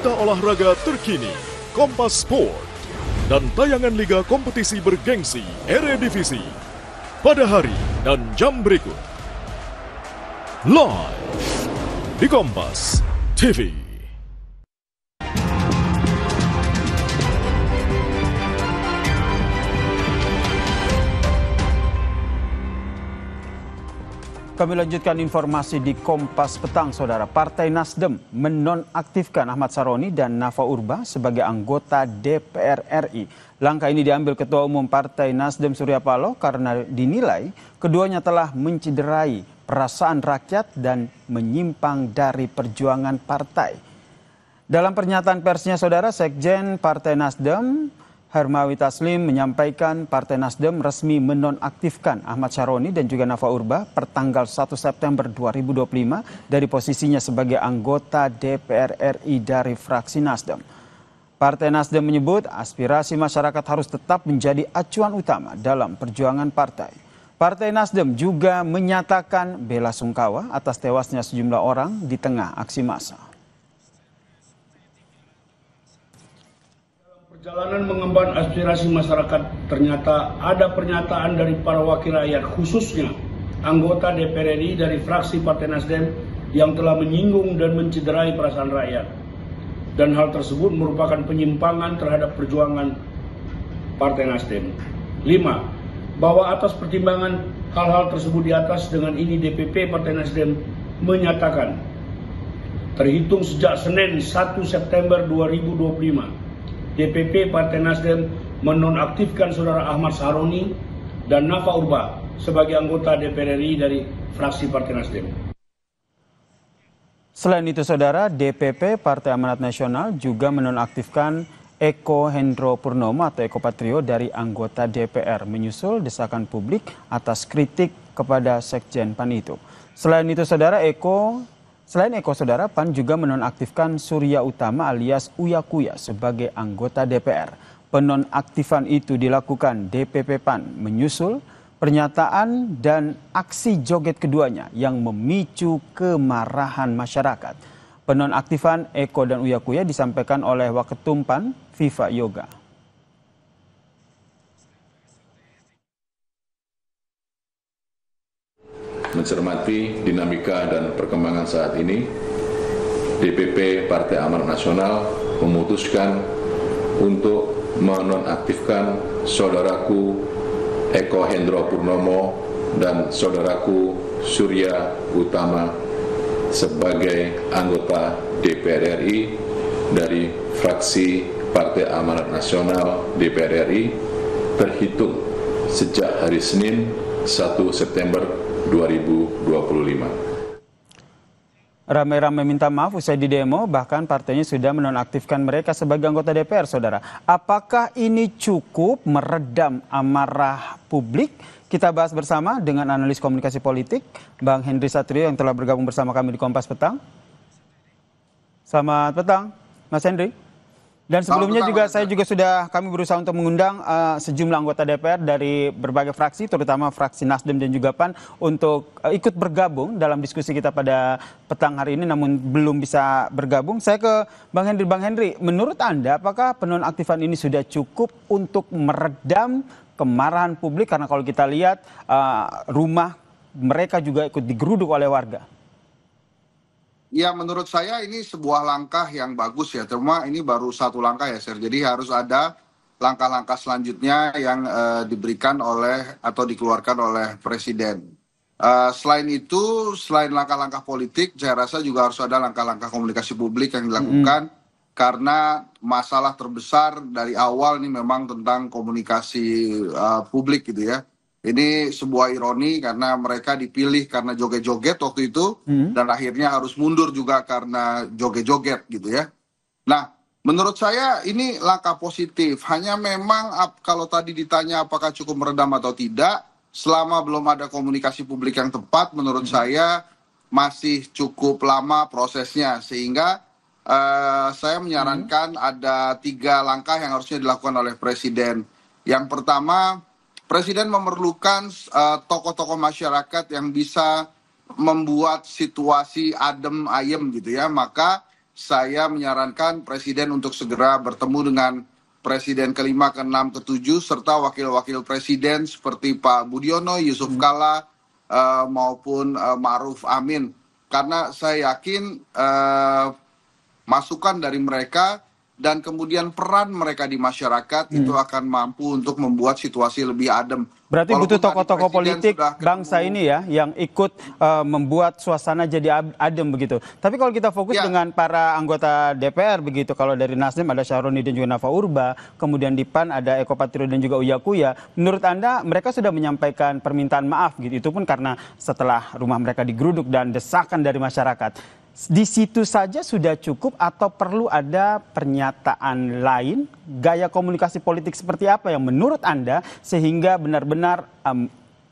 berita olahraga terkini, Kompas Sport, dan tayangan liga kompetisi bergengsi Eredivisie pada hari dan jam berikut. Live di Kompas TV. Kami lanjutkan informasi di Kompas Petang, Saudara. Partai Nasdem menonaktifkan Ahmad Saroni dan Nafa Urba sebagai anggota DPR RI. Langkah ini diambil Ketua Umum Partai Nasdem Surya Paloh karena dinilai keduanya telah menciderai perasaan rakyat dan menyimpang dari perjuangan partai. Dalam pernyataan persnya, Saudara, Sekjen Partai Nasdem Hermawi Taslim menyampaikan Partai Nasdem resmi menonaktifkan Ahmad Saroni dan juga Nafa Urba per tanggal 1 September 2025 dari posisinya sebagai anggota DPR RI dari fraksi Nasdem. Partai Nasdem menyebut aspirasi masyarakat harus tetap menjadi acuan utama dalam perjuangan partai. Partai Nasdem juga menyatakan bela sungkawa atas tewasnya sejumlah orang di tengah aksi massa. Perjalanan mengemban aspirasi masyarakat, ternyata ada pernyataan dari para wakil rakyat, khususnya anggota DPR RI dari fraksi Partai Nasdem yang telah menyinggung dan mencederai perasaan rakyat. Dan hal tersebut merupakan penyimpangan terhadap perjuangan Partai Nasdem. 5. Bahwa atas pertimbangan hal-hal tersebut di atas, dengan ini DPP Partai Nasdem menyatakan terhitung sejak Senin 1 September 2025, DPP Partai Nasdem menonaktifkan Saudara Ahmad Saroni dan Nafa Urba sebagai anggota DPR RI dari fraksi Partai Nasdem. Selain itu, Saudara, DPP Partai Amanat Nasional juga menonaktifkan Eko Hendro Purnomo atau Eko Patrio dari anggota DPR menyusul desakan publik atas kritik kepada Sekjen PAN itu. Selain itu, Saudara, Saudara, PAN juga menonaktifkan Surya Utama alias Uya Kuya sebagai anggota DPR. Penonaktifan itu dilakukan DPP PAN menyusul pernyataan dan aksi joget keduanya yang memicu kemarahan masyarakat. Penonaktifan Eko dan Uya Kuya disampaikan oleh Waketum PAN, Viva Yoga. Mencermati dinamika dan perkembangan saat ini, DPP Partai Amanat Nasional memutuskan untuk menonaktifkan saudaraku Eko Hendro Purnomo dan saudaraku Surya Utama sebagai anggota DPR RI dari fraksi Partai Amanat Nasional DPR RI terhitung sejak hari Senin 1 September 2025. Ramai-ramai minta maaf usai di demo, bahkan partainya sudah menonaktifkan mereka sebagai anggota DPR, Saudara. Apakah ini cukup meredam amarah publik? Kita bahas bersama dengan analis komunikasi politik, Bang Henry Satrio yang telah bergabung bersama kami di Kompas Petang. Selamat petang, Mas Henry. Dan sebelumnya kami berusaha untuk mengundang sejumlah anggota DPR dari berbagai fraksi, terutama fraksi Nasdem dan juga PAN, untuk ikut bergabung dalam diskusi kita pada petang hari ini, namun belum bisa bergabung. Saya ke Bang Henry. Bang Henry, menurut Anda apakah penonaktifan ini sudah cukup untuk meredam kemarahan publik? Karena kalau kita lihat rumah mereka juga ikut digeruduk oleh warga. Ya, menurut saya ini sebuah langkah yang bagus ya, cuma ini baru satu langkah ya, Sir. Jadi harus ada langkah-langkah selanjutnya yang diberikan oleh atau dikeluarkan oleh Presiden. Selain itu, selain langkah-langkah politik, saya rasa juga harus ada langkah-langkah komunikasi publik yang dilakukan, karena masalah terbesar dari awal ini memang tentang komunikasi publik gitu ya. Ini sebuah ironi karena mereka dipilih karena joget-joget waktu itu, dan akhirnya harus mundur juga karena joget-joget gitu ya. Nah, menurut saya ini langkah positif. Hanya memang kalau tadi ditanya apakah cukup meredam atau tidak, selama belum ada komunikasi publik yang tepat, menurut saya masih cukup lama prosesnya. Sehingga saya menyarankan ada 3 langkah yang harusnya dilakukan oleh Presiden. Yang pertama, Presiden memerlukan tokoh-tokoh masyarakat yang bisa membuat situasi adem ayem gitu ya. Maka saya menyarankan Presiden untuk segera bertemu dengan Presiden ke-5, ke-6, ke-7, serta wakil-wakil Presiden seperti Pak Budiono, Yusuf Kalla, maupun Ma'ruf Amin. Karena saya yakin masukan dari mereka dan kemudian peran mereka di masyarakat itu akan mampu untuk membuat situasi lebih adem. Berarti Walaupun butuh tokoh-tokoh politik sudah bangsa ketemu, ini ya yang ikut membuat suasana jadi adem begitu. Tapi kalau kita fokus Ya. dengan para anggota DPR begitu, kalau dari Nasdem ada Syaroni dan juga Nafa Urba, kemudian di PAN ada Eko Patrio dan juga Uya Kuya. Menurut Anda mereka sudah menyampaikan permintaan maaf gitu, itu pun karena setelah rumah mereka digeruduk dan desakan dari masyarakat. Di situ saja sudah cukup atau perlu ada pernyataan lain, gaya komunikasi politik seperti apa yang menurut Anda sehingga benar-benar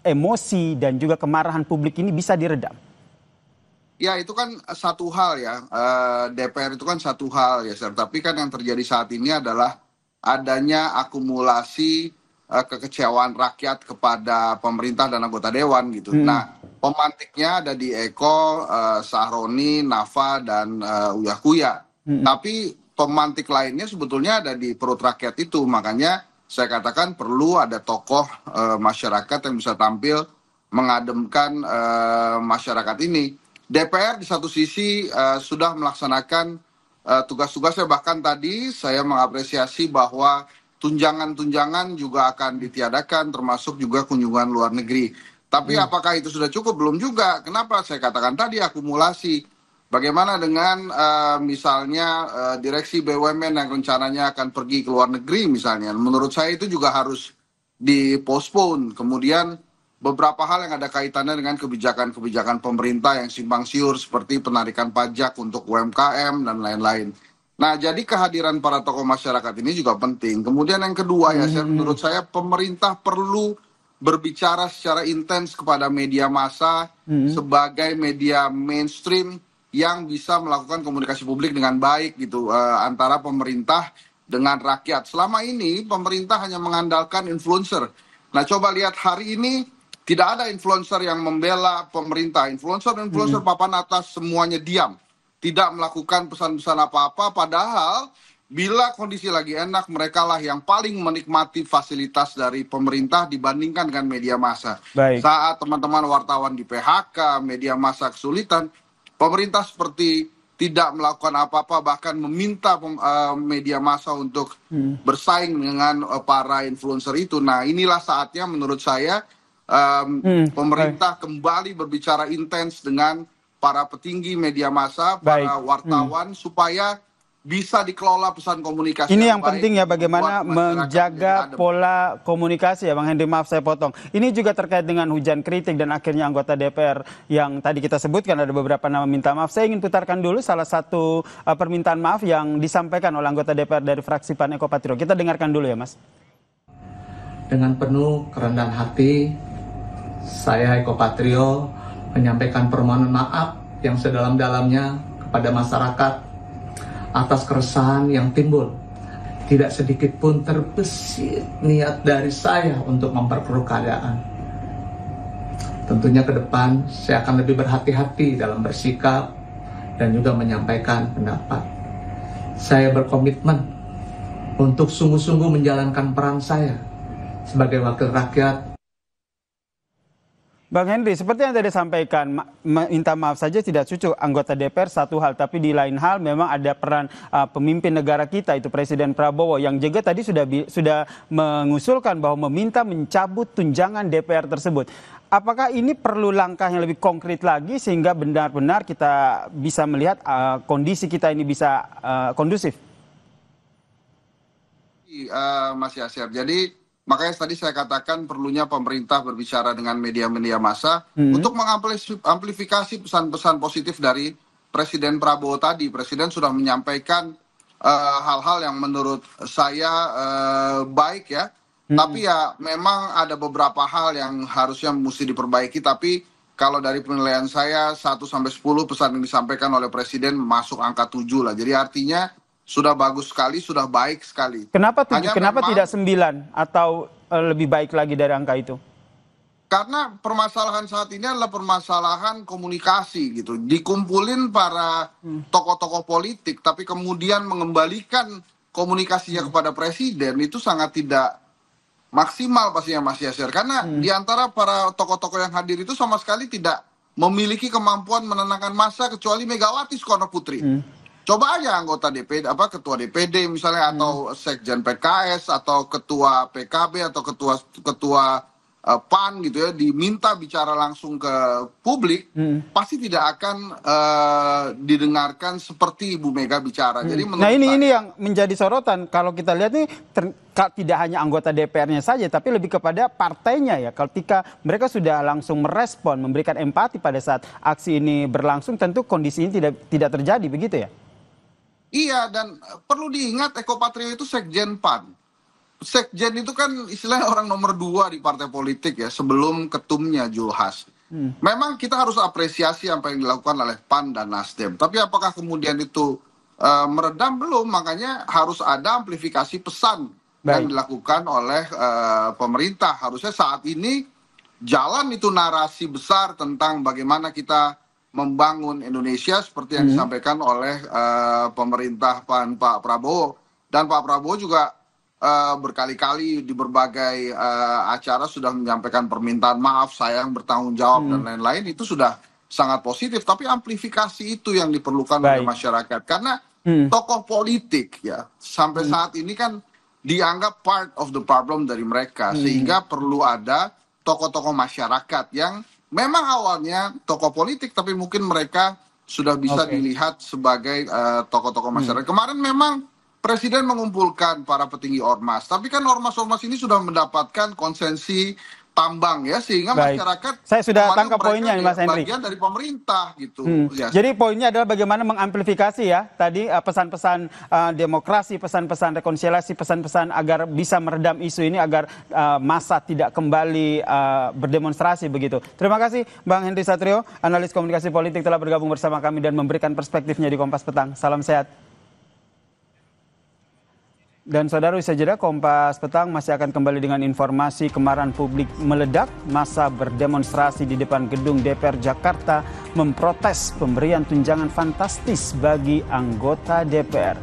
emosi dan juga kemarahan publik ini bisa diredam? Ya itu kan satu hal ya, DPR itu kan satu hal ya, tapi kan yang terjadi saat ini adalah adanya akumulasi kekecewaan rakyat kepada pemerintah dan anggota dewan gitu. Nah, pemantiknya ada di Eko, Sahroni, Nafa, dan Uya Kuya. Tapi pemantik lainnya sebetulnya ada di perut rakyat itu. Makanya saya katakan perlu ada tokoh masyarakat yang bisa tampil mengademkan masyarakat ini. DPR di satu sisi sudah melaksanakan tugas-tugasnya, bahkan tadi saya mengapresiasi bahwa tunjangan-tunjangan juga akan ditiadakan, termasuk juga kunjungan luar negeri. Tapi apakah itu sudah cukup? Belum juga. Kenapa? Saya katakan tadi akumulasi. Bagaimana dengan misalnya direksi BUMN yang rencananya akan pergi ke luar negeri misalnya. Menurut saya itu juga harus dipostpone. Kemudian beberapa hal yang ada kaitannya dengan kebijakan-kebijakan pemerintah yang simpang siur seperti penarikan pajak untuk UMKM dan lain-lain. Nah, jadi kehadiran para tokoh masyarakat ini juga penting. Kemudian yang kedua ya, menurut saya pemerintah perlu berbicara secara intens kepada media massa sebagai media mainstream yang bisa melakukan komunikasi publik dengan baik gitu antara pemerintah dengan rakyat. Selama ini pemerintah hanya mengandalkan influencer. Nah, coba lihat hari ini tidak ada influencer yang membela pemerintah. Influencer papan atas semuanya diam. Tidak melakukan pesan-pesan apa-apa, padahal bila kondisi lagi enak, mereka lah yang paling menikmati fasilitas dari pemerintah dibandingkan dengan media massa. Baik. Saat teman-teman wartawan di PHK, media massa kesulitan, pemerintah seperti tidak melakukan apa-apa, bahkan meminta media massa untuk bersaing dengan para influencer itu. Nah, inilah saatnya menurut saya pemerintah kembali berbicara intens dengan para petinggi media massa, para wartawan, supaya bisa dikelola pesan komunikasi. Ini yang penting ya, bagaimana menjaga pola komunikasi ya Bang Henry, maaf saya potong. Ini juga terkait dengan hujan kritik dan akhirnya anggota DPR yang tadi kita sebutkan ada beberapa nama minta maaf. Saya ingin putarkan dulu salah satu permintaan maaf yang disampaikan oleh anggota DPR dari fraksi PAN Eko Patrio. Kita dengarkan dulu ya Mas. Dengan penuh kerendahan hati, saya Eko Patrio menyampaikan permohonan maaf yang sedalam-dalamnya kepada masyarakat atas keresahan yang timbul. Tidak sedikit pun terbesit niat dari saya untuk memperkeruh keadaan. Tentunya ke depan saya akan lebih berhati-hati dalam bersikap dan juga menyampaikan pendapat. Saya berkomitmen untuk sungguh-sungguh menjalankan peran saya sebagai wakil rakyat. Bang Henry, seperti yang tadi disampaikan, minta maaf saja tidak cukup anggota DPR satu hal, tapi di lain hal memang ada peran pemimpin negara kita, itu Presiden Prabowo, yang juga tadi sudah mengusulkan bahwa meminta mencabut tunjangan DPR tersebut. Apakah ini perlu langkah yang lebih konkret lagi sehingga benar-benar kita bisa melihat kondisi kita ini bisa kondusif? Mas Yasir, jadi makanya tadi saya katakan perlunya pemerintah berbicara dengan media-media massa untuk mengamplifikasi pesan-pesan positif dari Presiden Prabowo tadi. Presiden sudah menyampaikan hal-hal yang menurut saya baik ya. Tapi ya memang ada beberapa hal yang harusnya mesti diperbaiki. Tapi kalau dari penilaian saya 1-10 pesan yang disampaikan oleh Presiden masuk angka 7 lah. Jadi artinya sudah bagus sekali, sudah baik sekali. Kenapa 7? Kenapa tidak 9 atau lebih baik lagi dari angka itu? Karena permasalahan saat ini adalah permasalahan komunikasi gitu. Dikumpulin para tokoh-tokoh politik, tapi kemudian mengembalikan komunikasinya kepada presiden itu sangat tidak maksimal pastinya Mas Yasir. Karena di antara para tokoh-tokoh yang hadir itu sama sekali tidak memiliki kemampuan menenangkan massa kecuali Megawati Soekarno Putri. Coba aja anggota DPD, ketua DPD misalnya, atau sekjen PKS, atau ketua PKB, atau ketua PAN gitu ya, diminta bicara langsung ke publik, pasti tidak akan didengarkan seperti Ibu Mega bicara. Jadi nah ini yang menjadi sorotan kalau kita lihat nih, tidak hanya anggota DPR-nya saja, tapi lebih kepada partainya ya. Ketika mereka sudah langsung merespon, memberikan empati pada saat aksi ini berlangsung, tentu kondisi ini tidak terjadi, begitu ya? Iya, dan perlu diingat Eko Patrio itu sekjen PAN. Sekjen itu kan istilahnya orang nomor 2 di partai politik ya, sebelum ketumnya Julhas. Memang kita harus apresiasi apa yang dilakukan oleh PAN dan Nasdem. Tapi apakah kemudian itu meredam? Belum, makanya harus ada amplifikasi pesan yang dilakukan oleh pemerintah. Harusnya saat ini jalan itu narasi besar tentang bagaimana kita membangun Indonesia seperti yang disampaikan oleh pemerintah Pak Prabowo. Dan Pak Prabowo juga berkali-kali di berbagai acara sudah menyampaikan permintaan maaf, sayang, bertanggung jawab dan lain-lain. Itu sudah sangat positif, tapi amplifikasi itu yang diperlukan oleh masyarakat. Karena tokoh politik ya sampai saat ini kan dianggap part of the problem dari mereka, sehingga perlu ada tokoh-tokoh masyarakat yang memang awalnya tokoh politik, tapi mungkin mereka sudah bisa dilihat sebagai tokoh-tokoh masyarakat. Kemarin memang Presiden mengumpulkan para petinggi ormas, tapi kan ormas-ormas ini sudah mendapatkan konsensi tambang ya, sehingga masyarakat saya sudah tangkap poinnya Mas Henry, bagian dari pemerintah gitu. Jadi poinnya adalah bagaimana mengamplifikasi ya tadi pesan-pesan demokrasi, pesan-pesan rekonsiliasi, pesan-pesan agar bisa meredam isu ini, agar massa tidak kembali berdemonstrasi begitu. Terima kasih Bang Henry Satrio, analis komunikasi politik, telah bergabung bersama kami dan memberikan perspektifnya di Kompas Petang. Salam sehat. Dan saudara, usai jeda Kompas Petang masih akan kembali dengan informasi kemarahan publik meledak. Massa berdemonstrasi di depan gedung DPR Jakarta memprotes pemberian tunjangan fantastis bagi anggota DPR.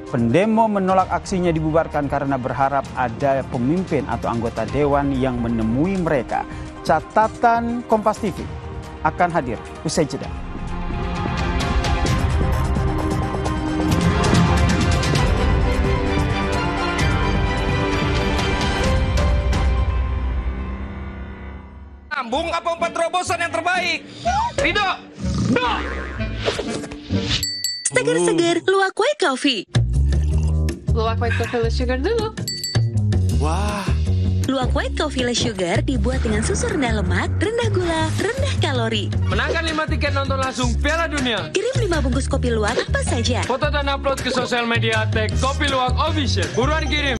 Pendemo menolak aksinya dibubarkan karena berharap ada pemimpin atau anggota dewan yang menemui mereka. Catatan Kompas TV akan hadir usai jeda. Bung apa 4 terobosan yang terbaik? Ridho. No. Seger-seger Luwak White Coffee. Luwak White Coffee less sugar dulu. Wah. Luwak White Coffee less sugar dibuat dengan susu rendah lemak, rendah gula, rendah kalori. Menangkan 5 tiket nonton langsung Piala Dunia. Kirim 5 bungkus kopi luwak apa saja. Foto dan upload ke sosial media @kopi luwak official. Buruan kirim.